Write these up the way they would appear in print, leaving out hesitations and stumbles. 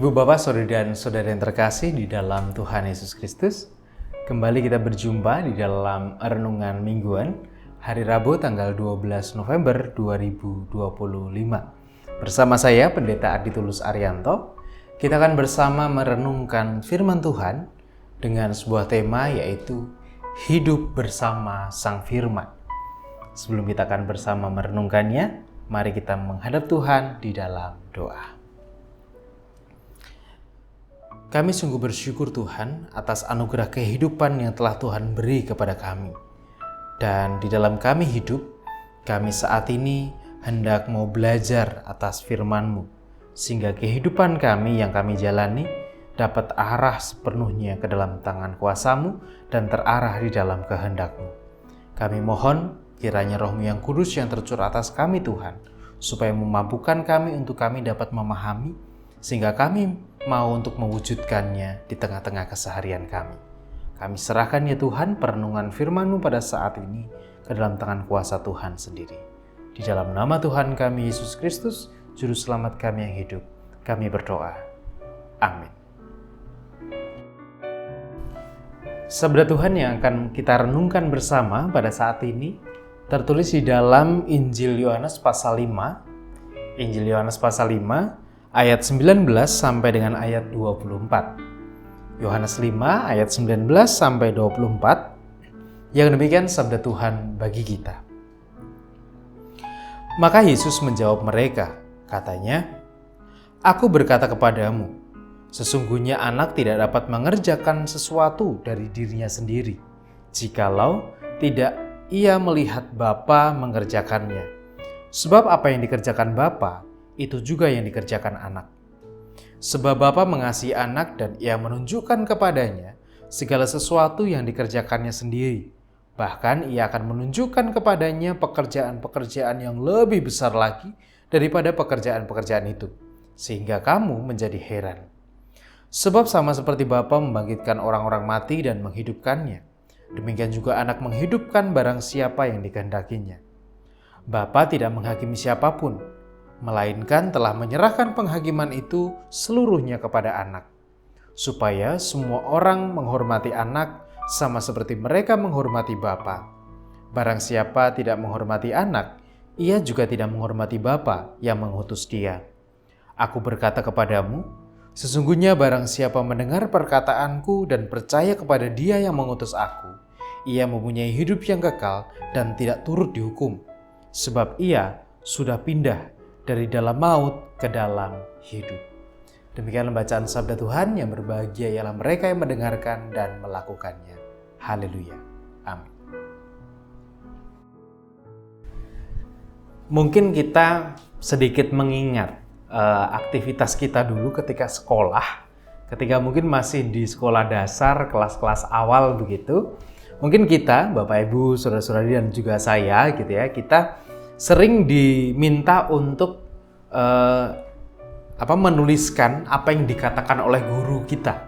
Ibu Bapak, Saudari dan Saudara yang terkasih di dalam Tuhan Yesus Kristus, kembali kita berjumpa di dalam renungan mingguan hari Rabu tanggal 12 November 2025. Bersama saya Pendeta Ardi Tulus Arianto, kita akan bersama merenungkan firman Tuhan dengan sebuah tema yaitu hidup bersama Sang Firman. Sebelum kita akan bersama merenungkannya, mari kita menghadap Tuhan di dalam doa. Kami sungguh bersyukur Tuhan atas anugerah kehidupan yang telah Tuhan beri kepada kami. Dan di dalam kami hidup, kami saat ini hendak mau belajar atas firman-Mu, sehingga kehidupan kami yang kami jalani dapat arah sepenuhnya ke dalam tangan kuasa-Mu dan terarah di dalam kehendak-Mu. Kami mohon kiranya Roh-Mu yang kudus yang tercurah atas kami Tuhan, supaya memampukan kami untuk kami dapat memahami, sehingga kami mau untuk mewujudkannya di tengah-tengah keseharian kami. Kami serahkan ya Tuhan perenungan firman-Mu pada saat ini ke dalam tangan kuasa Tuhan sendiri. Di dalam nama Tuhan kami Yesus Kristus, Juru Selamat kami yang hidup, kami berdoa. Amin. Sabda Tuhan yang akan kita renungkan bersama pada saat ini tertulis di dalam Injil Yohanes pasal 5. Injil Yohanes pasal 5 ayat 19 sampai dengan ayat 24. Yohanes 5 ayat 19 sampai 24. Yang demikian sabda Tuhan bagi kita. Maka Yesus menjawab mereka, katanya, "Aku berkata kepadamu, sesungguhnya anak tidak dapat mengerjakan sesuatu dari dirinya sendiri, jikalau tidak ia melihat Bapa mengerjakannya. Sebab apa yang dikerjakan Bapa, itu juga yang dikerjakan anak. Sebab Bapa mengasihi anak dan ia menunjukkan kepadanya segala sesuatu yang dikerjakannya sendiri. Bahkan ia akan menunjukkan kepadanya pekerjaan-pekerjaan yang lebih besar lagi daripada pekerjaan-pekerjaan itu, sehingga kamu menjadi heran. Sebab sama seperti Bapa membangkitkan orang-orang mati dan menghidupkannya, demikian juga anak menghidupkan barang siapa yang dikehendakinya. Bapa tidak menghakimi siapapun, melainkan telah menyerahkan penghakiman itu seluruhnya kepada anak, supaya semua orang menghormati anak sama seperti mereka menghormati Bapa. Barang siapa tidak menghormati anak, ia juga tidak menghormati Bapa yang mengutus dia. Aku berkata kepadamu, sesungguhnya barang siapa mendengar perkataanku dan percaya kepada dia yang mengutus aku, ia mempunyai hidup yang kekal dan tidak turut dihukum, sebab ia sudah pindah dari dalam maut ke dalam hidup." Demikian bacaan sabda Tuhan. Yang berbahagia ialah mereka yang mendengarkan dan melakukannya. Haleluya. Amin. Mungkin kita sedikit mengingat aktivitas kita dulu ketika sekolah, ketika mungkin masih di sekolah dasar, kelas-kelas awal begitu. Mungkin kita, Bapak Ibu, saudara-saudari dan juga saya gitu ya, kita sering diminta untuk menuliskan apa yang dikatakan oleh guru kita,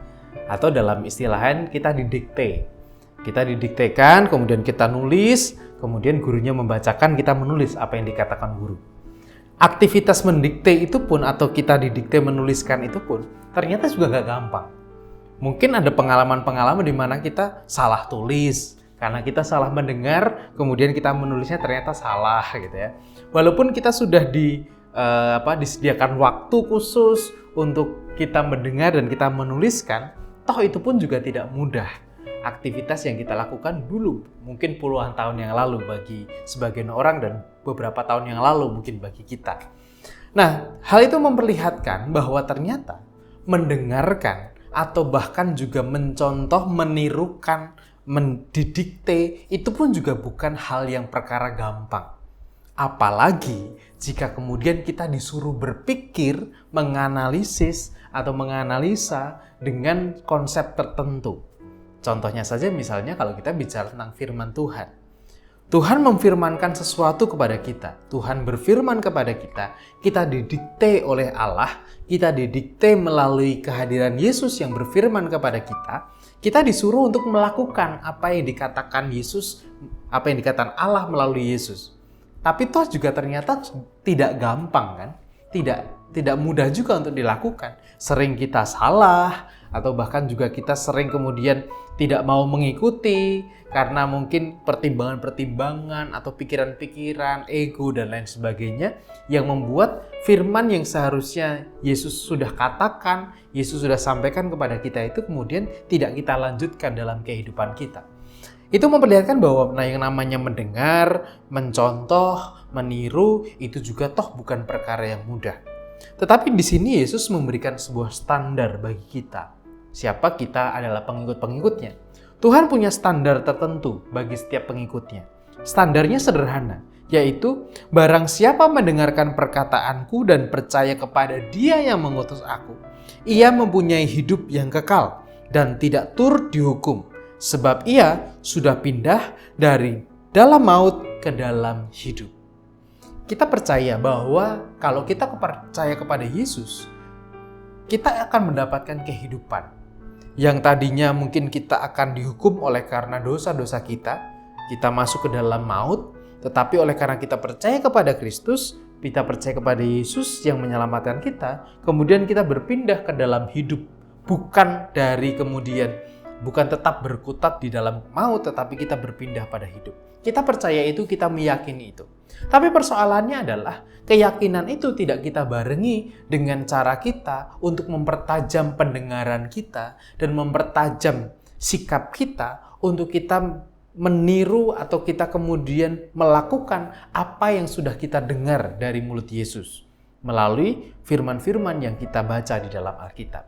atau dalam istilah lain kita didikte. Kita didiktekan, kemudian kita nulis, kemudian gurunya membacakan, kita menulis apa yang dikatakan guru. Aktivitas mendikte itu pun, atau kita didikte menuliskan itu pun, ternyata juga gak gampang. Mungkin ada pengalaman-pengalaman di mana kita salah tulis, karena kita salah mendengar, kemudian kita menulisnya ternyata salah gitu ya. Walaupun kita sudah disediakan waktu khusus untuk kita mendengar dan kita menuliskan, toh itu pun juga tidak mudah. Aktivitas yang kita lakukan dulu, mungkin puluhan tahun yang lalu bagi sebagian orang dan beberapa tahun yang lalu mungkin bagi kita. Nah, hal itu memperlihatkan bahwa ternyata mendengarkan atau bahkan juga mencontoh, menirukan, mendidikte, itu pun juga bukan hal yang perkara gampang. Apalagi jika kemudian kita disuruh berpikir, menganalisis, atau menganalisa dengan konsep tertentu. Contohnya saja misalnya kalau kita bicara tentang firman Tuhan. Tuhan memfirmankan sesuatu kepada kita. Tuhan berfirman kepada kita. Kita didikte oleh Allah. Kita didikte melalui kehadiran Yesus yang berfirman kepada kita. Kita disuruh untuk melakukan apa yang dikatakan Yesus, apa yang dikatakan Allah melalui Yesus. Tapi toh juga ternyata tidak gampang kan? tidak mudah juga untuk dilakukan. Sering kita salah, atau bahkan juga kita sering kemudian tidak mau mengikuti karena mungkin pertimbangan-pertimbangan atau pikiran-pikiran, ego, dan lain sebagainya yang membuat firman yang seharusnya Yesus sudah katakan, Yesus sudah sampaikan kepada kita itu kemudian tidak kita lanjutkan dalam kehidupan kita. Itu memperlihatkan bahwa yang namanya mendengar, mencontoh, meniru itu juga toh bukan perkara yang mudah. Tetapi di sini Yesus memberikan sebuah standar bagi kita. Siapa kita adalah pengikut-pengikutnya. Tuhan punya standar tertentu bagi setiap pengikutnya. Standarnya sederhana, yaitu barang siapa mendengarkan perkataanku dan percaya kepada Dia yang mengutus aku, ia mempunyai hidup yang kekal dan tidak turut dihukum, sebab ia sudah pindah dari dalam maut ke dalam hidup. Kita percaya bahwa kalau kita percaya kepada Yesus, kita akan mendapatkan kehidupan. Yang tadinya mungkin kita akan dihukum oleh karena dosa-dosa kita masuk ke dalam maut, tetapi oleh karena kita percaya kepada Kristus, kita percaya kepada Yesus yang menyelamatkan kita, kemudian kita berpindah ke dalam hidup. Bukan tetap berkutat di dalam maut, tetapi kita berpindah pada hidup. Kita percaya itu, kita meyakini itu. Tapi persoalannya adalah keyakinan itu tidak kita barengi dengan cara kita untuk mempertajam pendengaran kita dan mempertajam sikap kita untuk kita meniru atau kita kemudian melakukan apa yang sudah kita dengar dari mulut Yesus melalui firman-firman yang kita baca di dalam Alkitab.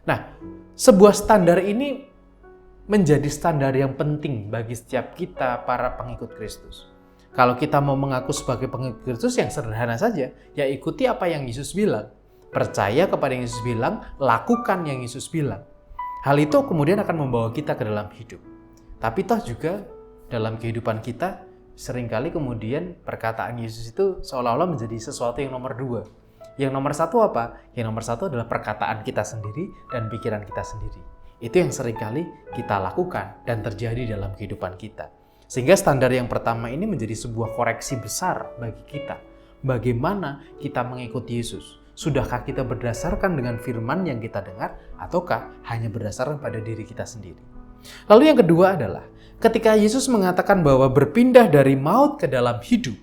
Nah, sebuah standar ini menjadi standar yang penting bagi setiap kita para pengikut Kristus. Kalau kita mau mengaku sebagai pengikut Kristus yang sederhana saja, ya ikuti apa yang Yesus bilang. Percaya kepada yang Yesus bilang, lakukan yang Yesus bilang. Hal itu kemudian akan membawa kita ke dalam hidup. Tapi toh juga dalam kehidupan kita, seringkali kemudian perkataan Yesus itu seolah-olah menjadi sesuatu yang nomor dua. Yang nomor satu apa? Yang nomor satu adalah perkataan kita sendiri dan pikiran kita sendiri. Itu yang seringkali kita lakukan dan terjadi dalam kehidupan kita. Sehingga standar yang pertama ini menjadi sebuah koreksi besar bagi kita. Bagaimana kita mengikuti Yesus? Sudahkah kita berdasarkan dengan firman yang kita dengar, ataukah hanya berdasarkan pada diri kita sendiri? Lalu yang kedua adalah, ketika Yesus mengatakan bahwa berpindah dari maut ke dalam hidup,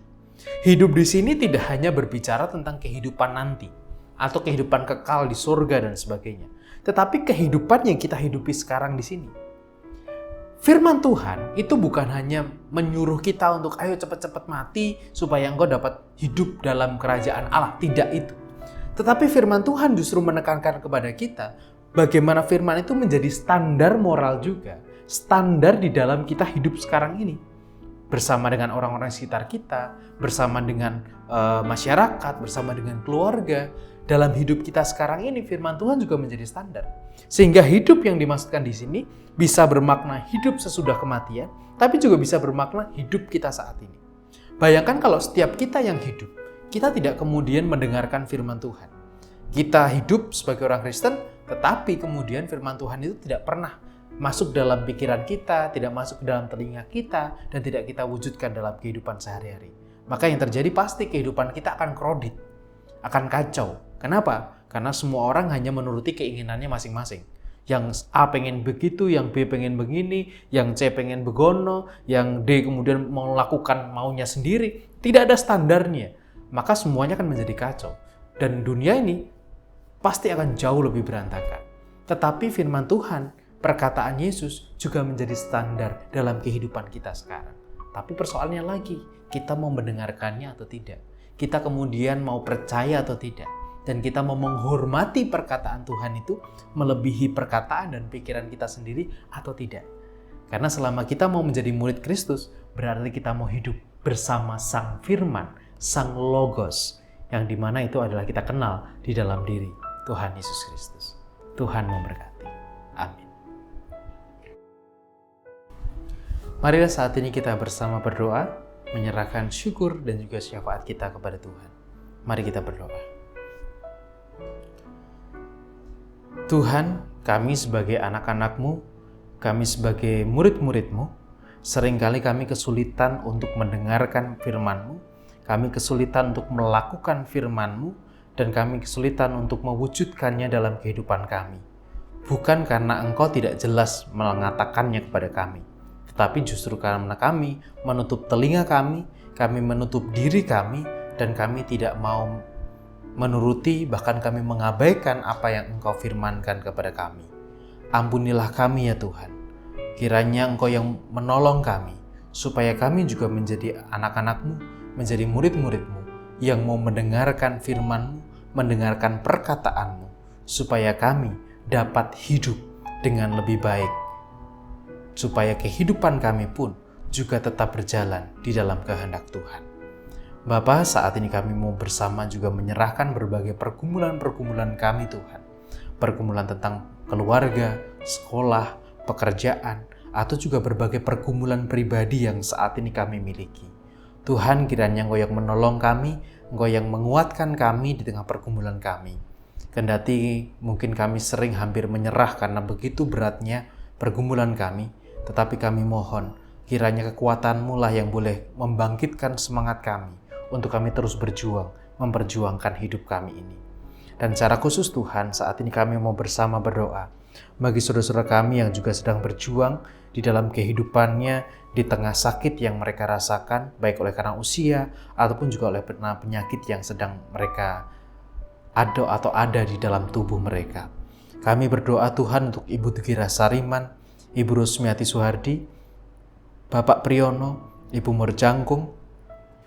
hidup di sini tidak hanya berbicara tentang kehidupan nanti, atau kehidupan kekal di surga dan sebagainya, tetapi kehidupan yang kita hidupi sekarang di sini. Firman Tuhan itu bukan hanya menyuruh kita untuk ayo cepat-cepat mati supaya engkau dapat hidup dalam kerajaan Allah. Tidak itu. Tetapi firman Tuhan justru menekankan kepada kita bagaimana firman itu menjadi standar moral juga. Standar di dalam kita hidup sekarang ini. Bersama dengan orang-orang sekitar kita, bersama dengan masyarakat, bersama dengan keluarga. Dalam hidup kita sekarang ini firman Tuhan juga menjadi standar. Sehingga hidup yang dimaksudkan di sini bisa bermakna hidup sesudah kematian, tapi juga bisa bermakna hidup kita saat ini. Bayangkan kalau setiap kita yang hidup, kita tidak kemudian mendengarkan firman Tuhan. Kita hidup sebagai orang Kristen, tetapi kemudian firman Tuhan itu tidak pernah masuk dalam pikiran kita, tidak masuk ke dalam telinga kita, dan tidak kita wujudkan dalam kehidupan sehari-hari. Maka yang terjadi pasti kehidupan kita akan krodit, akan kacau. Kenapa? Karena semua orang hanya menuruti keinginannya masing-masing. Yang A pengen begitu, yang B pengen begini, yang C pengen begono, yang D kemudian melakukan maunya sendiri. Tidak ada standarnya. Maka semuanya akan menjadi kacau. Dan dunia ini pasti akan jauh lebih berantakan. Tetapi firman Tuhan, perkataan Yesus juga menjadi standar dalam kehidupan kita sekarang. Tapi persoalannya lagi, kita mau mendengarkannya atau tidak. Kita kemudian mau percaya atau tidak. Dan kita mau menghormati perkataan Tuhan itu melebihi perkataan dan pikiran kita sendiri atau tidak. Karena selama kita mau menjadi murid Kristus, berarti kita mau hidup bersama Sang Firman, Sang Logos, yang dimana itu adalah kita kenal di dalam diri Tuhan Yesus Kristus. Tuhan memberkati. Amin. Marilah saat ini kita bersama berdoa, menyerahkan syukur dan juga syafaat kita kepada Tuhan. Mari kita berdoa. Tuhan, kami sebagai anak-anak-Mu, kami sebagai murid-murid-Mu, seringkali kami kesulitan untuk mendengarkan firman-Mu, kami kesulitan untuk melakukan firman-Mu, dan kami kesulitan untuk mewujudkannya dalam kehidupan kami. Bukan karena Engkau tidak jelas mengatakannya kepada kami, tetapi justru karena kami menutup telinga kami menutup diri kami, dan kami tidak mau menuruti, bahkan kami mengabaikan apa yang Engkau firmankan kepada kami. Ampunilah kami ya Tuhan. Kiranya Engkau yang menolong kami, supaya kami juga menjadi anak-anak-Mu, menjadi murid-murid-Mu, yang mau mendengarkan firman-Mu, mendengarkan perkataan-Mu, supaya kami dapat hidup dengan lebih baik, supaya kehidupan kami pun juga tetap berjalan di dalam kehendak Tuhan. Bapa, saat ini kami mau bersama juga menyerahkan berbagai pergumulan-pergumulan kami Tuhan. Pergumulan tentang keluarga, sekolah, pekerjaan, atau juga berbagai pergumulan pribadi yang saat ini kami miliki. Tuhan, kiranya Engkau yang menolong kami, Engkau yang menguatkan kami di tengah pergumulan kami. Kendati mungkin kami sering hampir menyerah karena begitu beratnya pergumulan kami, tetapi kami mohon, kiranya kekuatan-Mu lah yang boleh membangkitkan semangat kami untuk kami terus berjuang, memperjuangkan hidup kami ini. Dan secara khusus Tuhan, saat ini kami mau bersama berdoa bagi saudara-saudara kami yang juga sedang berjuang di dalam kehidupannya, di tengah sakit yang mereka rasakan, baik oleh karena usia, ataupun juga oleh penyakit yang sedang mereka ada di dalam tubuh mereka. Kami berdoa Tuhan untuk Ibu Tugira Sariman, Ibu Rusmiati Suhardi, Bapak Priyono, Ibu Morjangkung,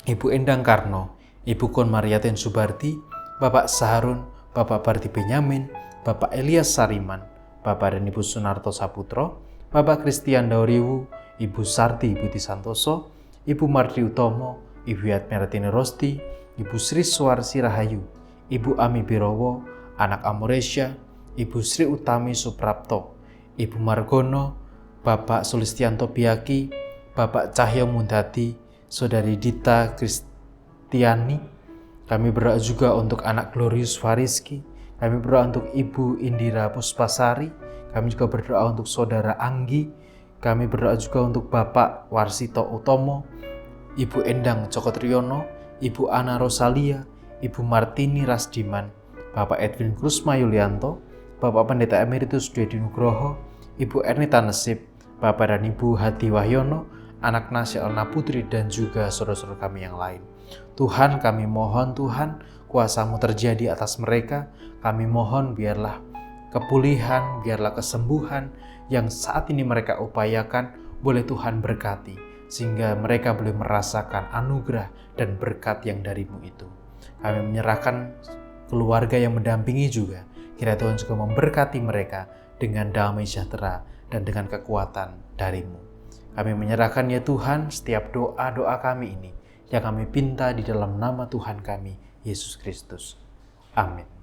Ibu Endang Karno, Ibu Kon Mariatin Subardi, Bapak Saharun, Bapak Barti Benyamin, Bapak Elias Sariman, Bapak dan Ibu Sunarto Saputro, Bapak Christian Dauriwu, Ibu Sarti Buti Santoso, Ibu Mardi Utomo, Ibu Yatmeratini Rosti, Ibu Sri Suwarsi Rahayu, Ibu Ami Birowo, Anak Amoresya, Ibu Sri Utami Suprapto, Ibu Margono, Bapak Sulistianto Biaki, Bapak Cahyo Mundati, Saudari Dita Kristiani. Kami berdoa juga untuk anak Glorius Fariski. Kami berdoa untuk Ibu Indira Puspasari. Kami juga berdoa untuk Saudara Anggi. Kami berdoa juga untuk Bapak Warsito Utomo, Ibu Endang Cokotriono, Ibu Ana Rosalia, Ibu Martini Rasdiman, Bapak Edwin Krusma Yulianto, Bapak Pendeta Emeritus Dwi Nugroho, Ibu Ernita Nesip, Bapak dan Ibu Hati Wahyono, Anak Nasya Elna Putri, dan juga saudara-saudara kami yang lain. Tuhan, kami mohon Tuhan, kuasa-Mu terjadi atas mereka. Kami mohon biarlah kepulihan, biarlah kesembuhan yang saat ini mereka upayakan, boleh Tuhan berkati, sehingga mereka boleh merasakan anugerah dan berkat yang dari-Mu itu. Kami menyerahkan keluarga yang mendampingi juga. Kiranya Tuhan juga memberkati mereka dengan damai sejahtera dan dengan kekuatan dari-Mu. Kami menyerahkan ya Tuhan setiap doa-doa kami ini yang kami pinta di dalam nama Tuhan kami, Yesus Kristus. Amin.